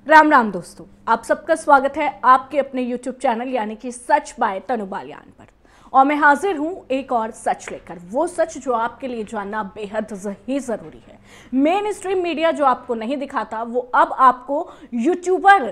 राम राम दोस्तों, आप सबका स्वागत है आपके अपने YouTube चैनल यानी कि सच बाय तनु बालियान पर। और मैं हाजिर हूं एक और सच लेकर, वो सच जो आपके लिए जानना बेहद ही जरूरी है। मेन स्ट्रीम मीडिया जो आपको नहीं दिखाता वो अब आपको यूट्यूबर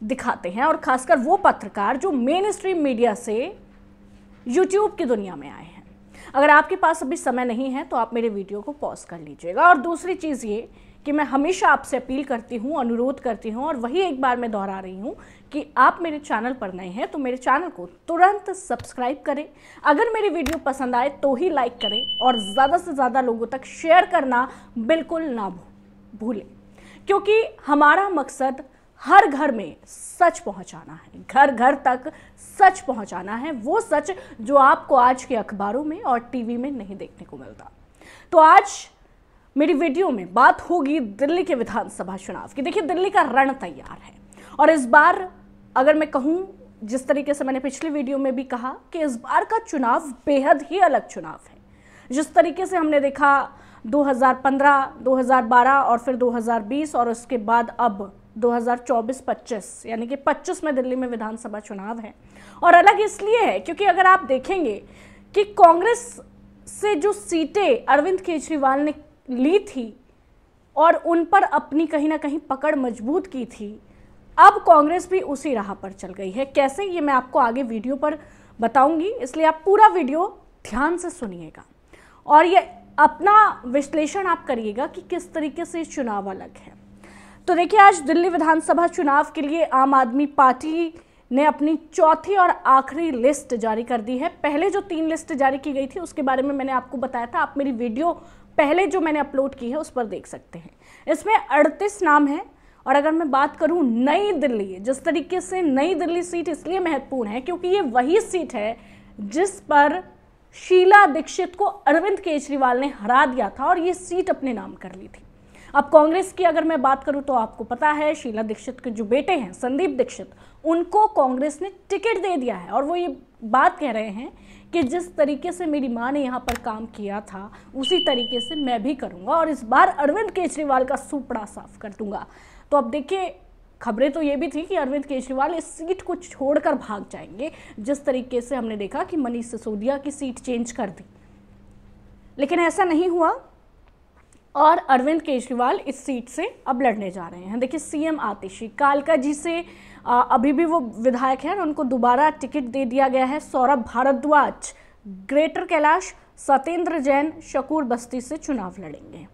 दिखाते हैं, और खासकर वो पत्रकार जो मेन स्ट्रीम मीडिया से यूट्यूब की दुनिया में आए हैं। अगर आपके पास अभी समय नहीं है तो आप मेरे वीडियो को पॉज कर लीजिएगा। और दूसरी चीज़ ये कि मैं हमेशा आपसे अपील करती हूँ, अनुरोध करती हूँ, और वही एक बार मैं दोहरा रही हूँ कि आप मेरे चैनल पर नए हैं तो मेरे चैनल को तुरंत सब्सक्राइब करें। अगर मेरी वीडियो पसंद आए तो ही लाइक करें, और ज़्यादा से ज़्यादा लोगों तक शेयर करना बिल्कुल ना भूलें, क्योंकि हमारा मकसद हर घर में सच पहुंचाना है, घर घर तक सच पहुंचाना है, वो सच जो आपको आज के अखबारों में और टीवी में नहीं देखने को मिलता। तो आज मेरी वीडियो में बात होगी दिल्ली के विधानसभा चुनाव की। देखिए, दिल्ली का रण तैयार है, और इस बार अगर मैं कहूं, जिस तरीके से मैंने पिछली वीडियो में भी कहा कि इस बार का चुनाव बेहद ही अलग चुनाव है। जिस तरीके से हमने देखा 2015, 2012 और फिर 2020 और उसके बाद अब 2024-25, यानी कि 25 में दिल्ली में विधानसभा चुनाव है। और अलग इसलिए है क्योंकि अगर आप देखेंगे कि कांग्रेस से जो सीटें अरविंद केजरीवाल ने ली थी और उन पर अपनी कहीं ना कहीं पकड़ मजबूत की थी, अब कांग्रेस भी उसी राह पर चल गई है। कैसे, ये मैं आपको आगे वीडियो पर बताऊंगी, इसलिए आप पूरा वीडियो ध्यान से सुनिएगा और ये अपना विश्लेषण आप करिएगा कि किस तरीके से चुनाव अलग है। तो देखिए, आज दिल्ली विधानसभा चुनाव के लिए आम आदमी पार्टी ने अपनी चौथी और आखिरी लिस्ट जारी कर दी है। पहले जो 3 लिस्ट जारी की गई थी उसके बारे में मैंने आपको बताया था, आप मेरी वीडियो पहले जो मैंने अपलोड की है उस पर देख सकते हैं। इसमें 38 नाम हैं। और अगर मैं बात करूं नई दिल्ली, जिस तरीके से नई दिल्ली सीट इसलिए महत्वपूर्ण है क्योंकि ये वही सीट है जिस पर शीला दीक्षित को अरविंद केजरीवाल ने हरा दिया था और ये सीट अपने नाम कर ली थी। अब कांग्रेस की अगर मैं बात करूं तो आपको पता है शीला दीक्षित के जो बेटे हैं संदीप दीक्षित, उनको कांग्रेस ने टिकट दे दिया है। और वो ये बात कह रहे हैं कि जिस तरीके से मेरी मां ने यहाँ पर काम किया था उसी तरीके से मैं भी करूँगा, और इस बार अरविंद केजरीवाल का सुपड़ा साफ कर दूंगा। तो अब देखिए, खबरें तो ये भी थी कि अरविंद केजरीवाल इस सीट को छोड़कर भाग जाएंगे, जिस तरीके से हमने देखा कि मनीष सिसोदिया की सीट चेंज कर दी, लेकिन ऐसा नहीं हुआ और अरविंद केजरीवाल इस सीट से अब लड़ने जा रहे हैं। देखिए, सीएम आतिशी कालका जी से अभी भी वो विधायक हैं और उनको दोबारा टिकट दे दिया गया है। सौरभ भारद्वाज ग्रेटर कैलाश, सत्येंद्र जैन शकूर बस्ती से चुनाव लड़ेंगे।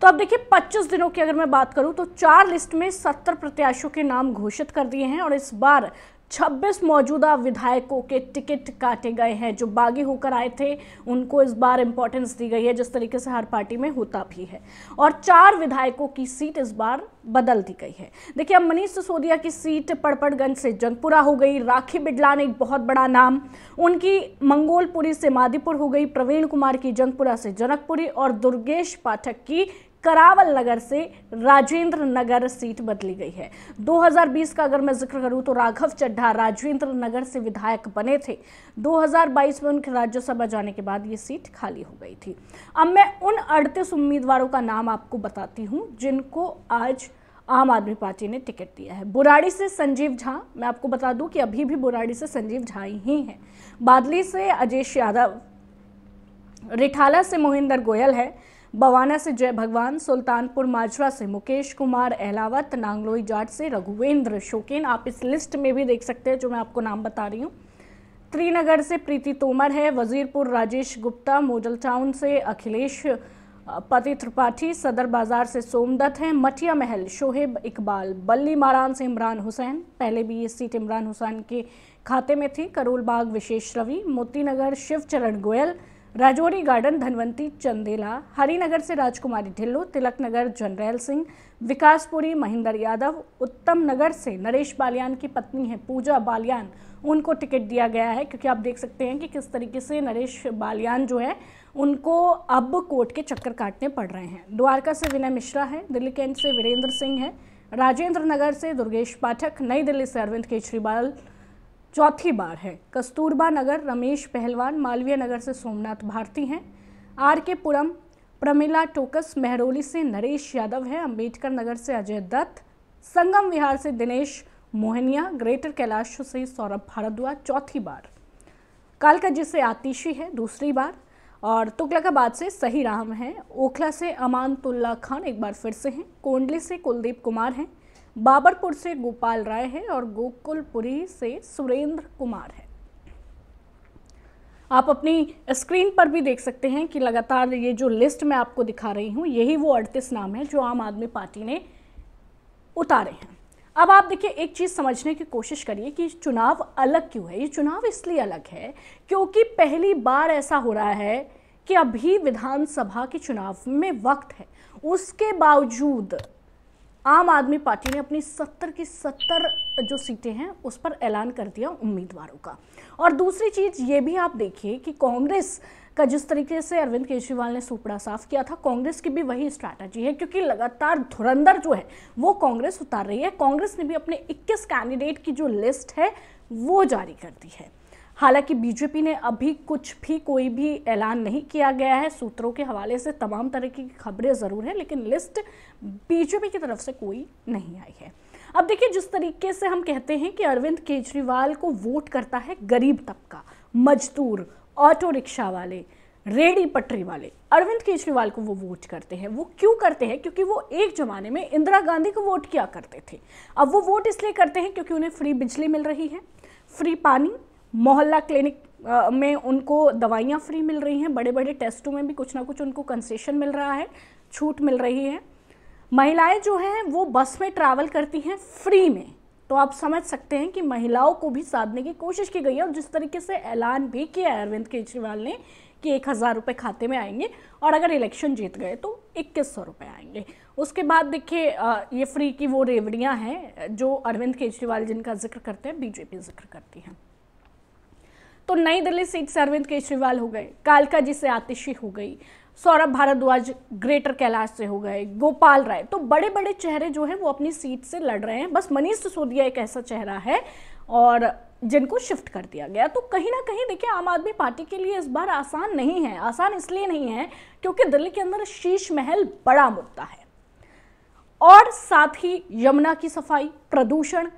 तो अब देखिए, 25 दिनों की अगर मैं बात करूं तो 4 लिस्ट में 70 प्रत्याशियों के नाम घोषित कर दिए हैं, और इस बार 26 मौजूदा विधायकों के टिकट काटे गए हैं। जो बागी होकर आए थे उनको इस बार इंपॉर्टेंस दी गई है, जिस तरीके से हर पार्टी में होता भी है, और 4 विधायकों की सीट इस बार बदल दी गई है। देखिए, अब मनीष सिसोदिया की सीट पड़पड़गंज से जंगपुरा हो गई, राखी बिडलान एक बहुत बड़ा नाम, उनकी मंगोलपुरी से मादीपुर हो गई, प्रवीण कुमार की जंगपुरा से जनकपुरी, और दुर्गेश पाठक की करावल नगर से राजेंद्र नगर सीट बदली गई है। 2020 का अगर मैं जिक्र करूं तो राघव चड्ढा राजेंद्र नगर से विधायक बने थे। 2022 में उनके राज्यसभा जाने के बाद ये सीट खाली हो गई थी। अब मैं उन 38 उम्मीदवारों का नाम आपको बताती हूं जिनको आज आम आदमी पार्टी ने टिकट दिया है। बुराड़ी से संजीव झा, मैं आपको बता दूं कि अभी भी बुराड़ी से संजीव झा ही हैं। बादली से अजेश यादव, रिठाला से मोहिंदर गोयल है, बवाना से जय भगवान, सुल्तानपुर माजरा से मुकेश कुमार अहलावत, नांगलोई जाट से रघुवेंद्र शोकेन, आप इस लिस्ट में भी देख सकते हैं जो मैं आपको नाम बता रही हूँ। त्रिनगर से प्रीति तोमर है, वजीरपुर राजेश गुप्ता, मॉडल टाउन से अखिलेश पति त्रिपाठी, सदर बाजार से सोमदत्त हैं, मटिया महल शोहेब इकबाल, बल्ली मारान से इमरान हुसैन, पहले भी ये सीट इमरान हुसैन के खाते में थी, करोल बाग विशेष रवि, मोतीनगर शिवचरण गोयल, राजौरी गार्डन धनवंती चंदेला, हरिनगर से राजकुमारी ढिल्लो, तिलक नगर जनरैल सिंह, विकासपुरी महेंद्र यादव, उत्तम नगर से नरेश बालियान की पत्नी है पूजा बालियान, उनको टिकट दिया गया है, क्योंकि आप देख सकते हैं कि किस तरीके से नरेश बालियान जो है उनको अब कोर्ट के चक्कर काटने पड़ रहे हैं। द्वारका से विनय मिश्रा है, दिल्ली कैंट से वीरेंद्र सिंह है, राजेंद्र नगर से दुर्गेश पाठक, नई दिल्ली से अरविंद केजरीवाल चौथी बार है, कस्तूरबा नगर रमेश पहलवान, मालवीय नगर से सोमनाथ भारती हैं, RK पुरम प्रमिला टोकस, मेहरौली से नरेश यादव है, अंबेडकर नगर से अजय दत्त, संगम विहार से दिनेश मोहनिया, ग्रेटर कैलाश से सौरभ भारद्वाज चौथी बार, कालकाजी से आतिशी है दूसरी बार, और तुगलकाबाद से सही राम है, ओखला से अमानतुल्ला खान एक बार फिर से हैं, कोंडली से कुलदीप कुमार हैं, बाबरपुर से गोपाल राय है और गोकुलपुरी से सुरेंद्र कुमार है। आप अपनी स्क्रीन पर भी देख सकते हैं कि लगातार ये जो लिस्ट मैं आपको दिखा रही हूँ यही वो 38 नाम है जो आम आदमी पार्टी ने उतारे हैं। अब आप देखिए, एक चीज़ समझने की कोशिश करिए कि चुनाव अलग क्यों है। ये चुनाव इसलिए अलग है क्योंकि पहली बार ऐसा हो रहा है कि अभी विधानसभा के चुनाव में वक्त है, उसके बावजूद आम आदमी पार्टी ने अपनी 70 की 70 जो सीटें हैं उस पर ऐलान कर दिया उम्मीदवारों का। और दूसरी चीज़ ये भी आप देखिए कि कांग्रेस का जिस तरीके से अरविंद केजरीवाल ने सुपड़ा साफ किया था, कांग्रेस की भी वही स्ट्रैटेजी है, क्योंकि लगातार धुरंधर जो है वो कांग्रेस उतार रही है। कांग्रेस ने भी अपने 21 कैंडिडेट की जो लिस्ट है वो जारी कर दी है। हालांकि बीजेपी ने अभी कुछ भी कोई भी ऐलान नहीं किया गया है, सूत्रों के हवाले से तमाम तरह की खबरें ज़रूर हैं, लेकिन लिस्ट बीजेपी की तरफ से कोई नहीं आई है। अब देखिए, जिस तरीके से हम कहते हैं कि अरविंद केजरीवाल को वोट करता है गरीब तबका, मजदूर, ऑटो रिक्शा वाले, रेडी पटरी वाले, अरविंद केजरीवाल को वो वोट करते हैं। वो क्यों करते हैं? क्योंकि वो एक ज़माने में इंदिरा गांधी को वोट किया करते थे। अब वो वोट इसलिए करते हैं क्योंकि उन्हें फ्री बिजली मिल रही है, फ्री पानी, मोहल्ला क्लिनिक में उनको दवाइयाँ फ्री मिल रही हैं, बड़े बड़े टेस्टों में भी कुछ ना कुछ उनको कंसेशन मिल रहा है, छूट मिल रही है। महिलाएं जो हैं वो बस में ट्रैवल करती हैं फ्री में, तो आप समझ सकते हैं कि महिलाओं को भी साधने की कोशिश की गई है। और जिस तरीके से ऐलान भी किया है अरविंद केजरीवाल ने कि 1000 रुपये खाते में आएंगे और अगर इलेक्शन जीत गए तो 2100 रुपये आएंगे। उसके बाद देखिए, ये फ्री की वो रेवड़ियाँ हैं जो अरविंद केजरीवाल जिनका जिक्र करते हैं, बीजेपी जिक्र करती हैं। तो नई दिल्ली सीट से अरविंद केजरीवाल हो गए, कालकाजी से आतिशी हो गई, सौरभ भारद्वाज ग्रेटर कैलाश से हो गए, गोपाल राय, तो बड़े बड़े चेहरे जो हैं वो अपनी सीट से लड़ रहे हैं। बस मनीष सिसोदिया एक ऐसा चेहरा है और जिनको शिफ्ट कर दिया गया। तो कहीं ना कहीं देखिए, आम आदमी पार्टी के लिए इस बार आसान नहीं है। आसान इसलिए नहीं है क्योंकि दिल्ली के अंदर शीश महल बड़ा मुद्दा है, और साथ ही यमुना की सफाई, प्रदूषण,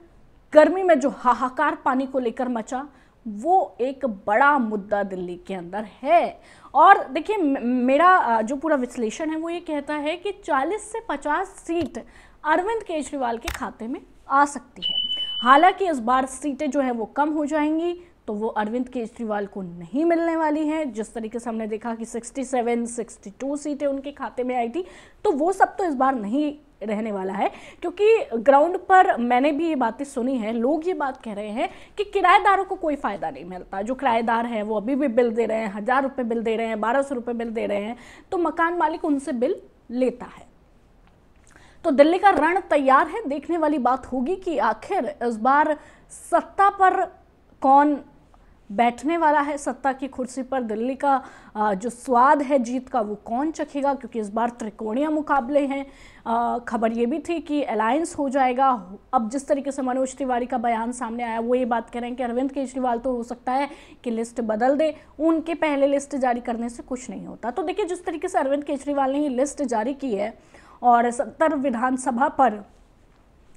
गर्मी में जो हाहाकार पानी को लेकर मचा, वो एक बड़ा मुद्दा दिल्ली के अंदर है। और देखिए, मेरा जो पूरा विश्लेषण है वो ये कहता है कि 40 से 50 सीट अरविंद केजरीवाल के खाते में आ सकती है। हालांकि इस बार सीटें जो है वो कम हो जाएंगी, तो वो अरविंद केजरीवाल को नहीं मिलने वाली हैं। जिस तरीके से हमने देखा कि 67, 62 सीटें उनके खाते में आई थी, तो वो सब तो इस बार नहीं रहने वाला है, क्योंकि ग्राउंड पर मैंने भी ये बातें सुनी है। लोग ये बात कह रहे हैं कि किराएदारों को कोई फ़ायदा नहीं मिलता। जो किराएदार हैं वो अभी भी बिल दे रहे हैं, 1000 रुपये बिल दे रहे हैं, 1200 रुपये बिल दे रहे हैं, तो मकान मालिक उनसे बिल लेता है। तो दिल्ली का रण तैयार है। देखने वाली बात होगी कि आखिर इस बार सत्ता पर कौन बैठने वाला है, सत्ता की कुर्सी पर दिल्ली का जो स्वाद है जीत का वो कौन चखेगा, क्योंकि इस बार त्रिकोणीय मुकाबले हैं। खबर ये भी थी कि अलायंस हो जाएगा। अब जिस तरीके से मनोज तिवारी का बयान सामने आया वो ये बात कह रहे हैं कि अरविंद केजरीवाल तो हो सकता है कि लिस्ट बदल दे, उनके पहले लिस्ट जारी करने से कुछ नहीं होता। तो देखिए, जिस तरीके से अरविंद केजरीवाल ने ये लिस्ट जारी की है और 70 विधानसभा पर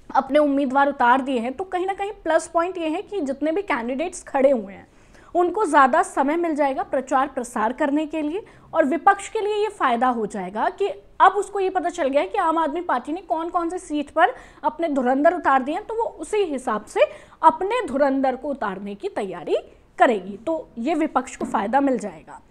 अपने उम्मीदवार उतार दिए हैं, तो कहीं ना कहीं प्लस पॉइंट ये है कि जितने भी कैंडिडेट्स खड़े हुए हैं उनको ज़्यादा समय मिल जाएगा प्रचार प्रसार करने के लिए, और विपक्ष के लिए ये फ़ायदा हो जाएगा कि अब उसको ये पता चल गया है कि आम आदमी पार्टी ने कौन कौन से सीट पर अपने धुरंधर उतार दिए हैं, तो वो उसी हिसाब से अपने धुरंधर को उतारने की तैयारी करेगी। तो ये विपक्ष को फ़ायदा मिल जाएगा।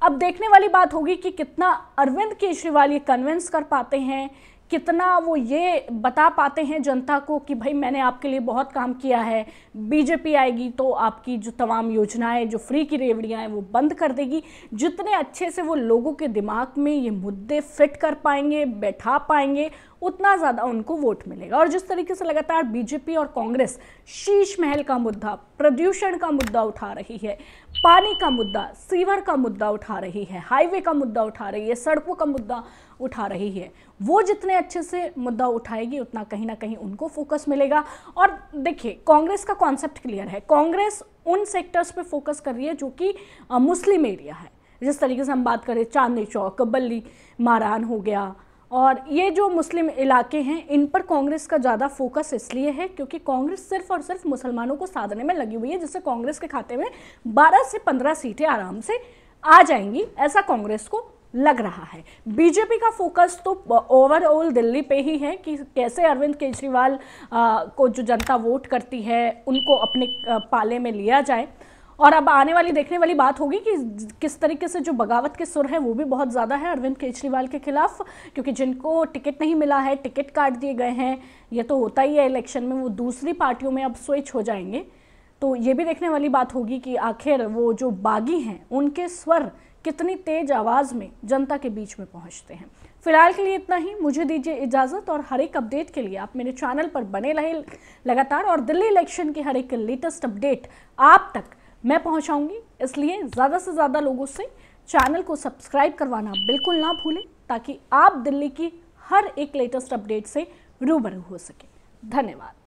अब देखने वाली बात होगी कि कितना अरविंद केजरीवाल ये कन्विंस कर पाते हैं, कितना वो ये बता पाते हैं जनता को कि भाई मैंने आपके लिए बहुत काम किया है, बीजेपी आएगी तो आपकी जो तमाम योजनाएं, जो फ्री की रेवड़ियाँ हैं वो बंद कर देगी। जितने अच्छे से वो लोगों के दिमाग में ये मुद्दे फिट कर पाएंगे, बैठा पाएंगे, उतना ज़्यादा उनको वोट मिलेगा। और जिस तरीके से लगातार बीजेपी और कांग्रेस शीश महल का मुद्दा, प्रदूषण का मुद्दा उठा रही है, पानी का मुद्दा, सीवर का मुद्दा उठा रही है, हाईवे का मुद्दा उठा रही है, सड़कों का मुद्दा उठा रही है, वो जितने अच्छे से मुद्दा उठाएगी उतना कहीं ना कहीं उनको फोकस मिलेगा। और देखिए, कांग्रेस का कॉन्सेप्ट क्लियर है। कांग्रेस उन सेक्टर्स पे फोकस कर रही है जो कि मुस्लिम एरिया है। जिस तरीके से हम बात करें चांदनी चौक, बल्ली मारान हो गया, और ये जो मुस्लिम इलाके हैं इन पर कांग्रेस का ज़्यादा फोकस इसलिए है क्योंकि कांग्रेस सिर्फ और सिर्फ मुसलमानों को साधने में लगी हुई है, जिससे कांग्रेस के खाते में 12 से 15 सीटें आराम से आ जाएंगी, ऐसा कांग्रेस को लग रहा है। बीजेपी का फोकस तो ओवरऑल दिल्ली पे ही है कि कैसे अरविंद केजरीवाल को जो जनता वोट करती है उनको अपने पाले में लिया जाए। और अब आने वाली देखने वाली बात होगी कि किस तरीके से जो बगावत के सुर हैं वो भी बहुत ज़्यादा है अरविंद केजरीवाल के खिलाफ, क्योंकि जिनको टिकट नहीं मिला है, टिकट काट दिए गए हैं, ये तो होता ही है इलेक्शन में, वो दूसरी पार्टियों में अब स्विच हो जाएंगे। तो ये भी देखने वाली बात होगी कि आखिर वो जो बागी हैं उनके स्वर कितनी तेज आवाज़ में जनता के बीच में पहुंचते हैं। फिलहाल के लिए इतना ही, मुझे दीजिए इजाज़त और हर एक अपडेट के लिए आप मेरे चैनल पर बने रहे लगातार, और दिल्ली इलेक्शन की हर एक लेटेस्ट अपडेट आप तक मैं पहुंचाऊंगी। इसलिए ज़्यादा से ज़्यादा लोगों से चैनल को सब्सक्राइब करवाना बिल्कुल ना भूलें ताकि आप दिल्ली की हर एक लेटेस्ट अपडेट से रूबरू हो सके। धन्यवाद।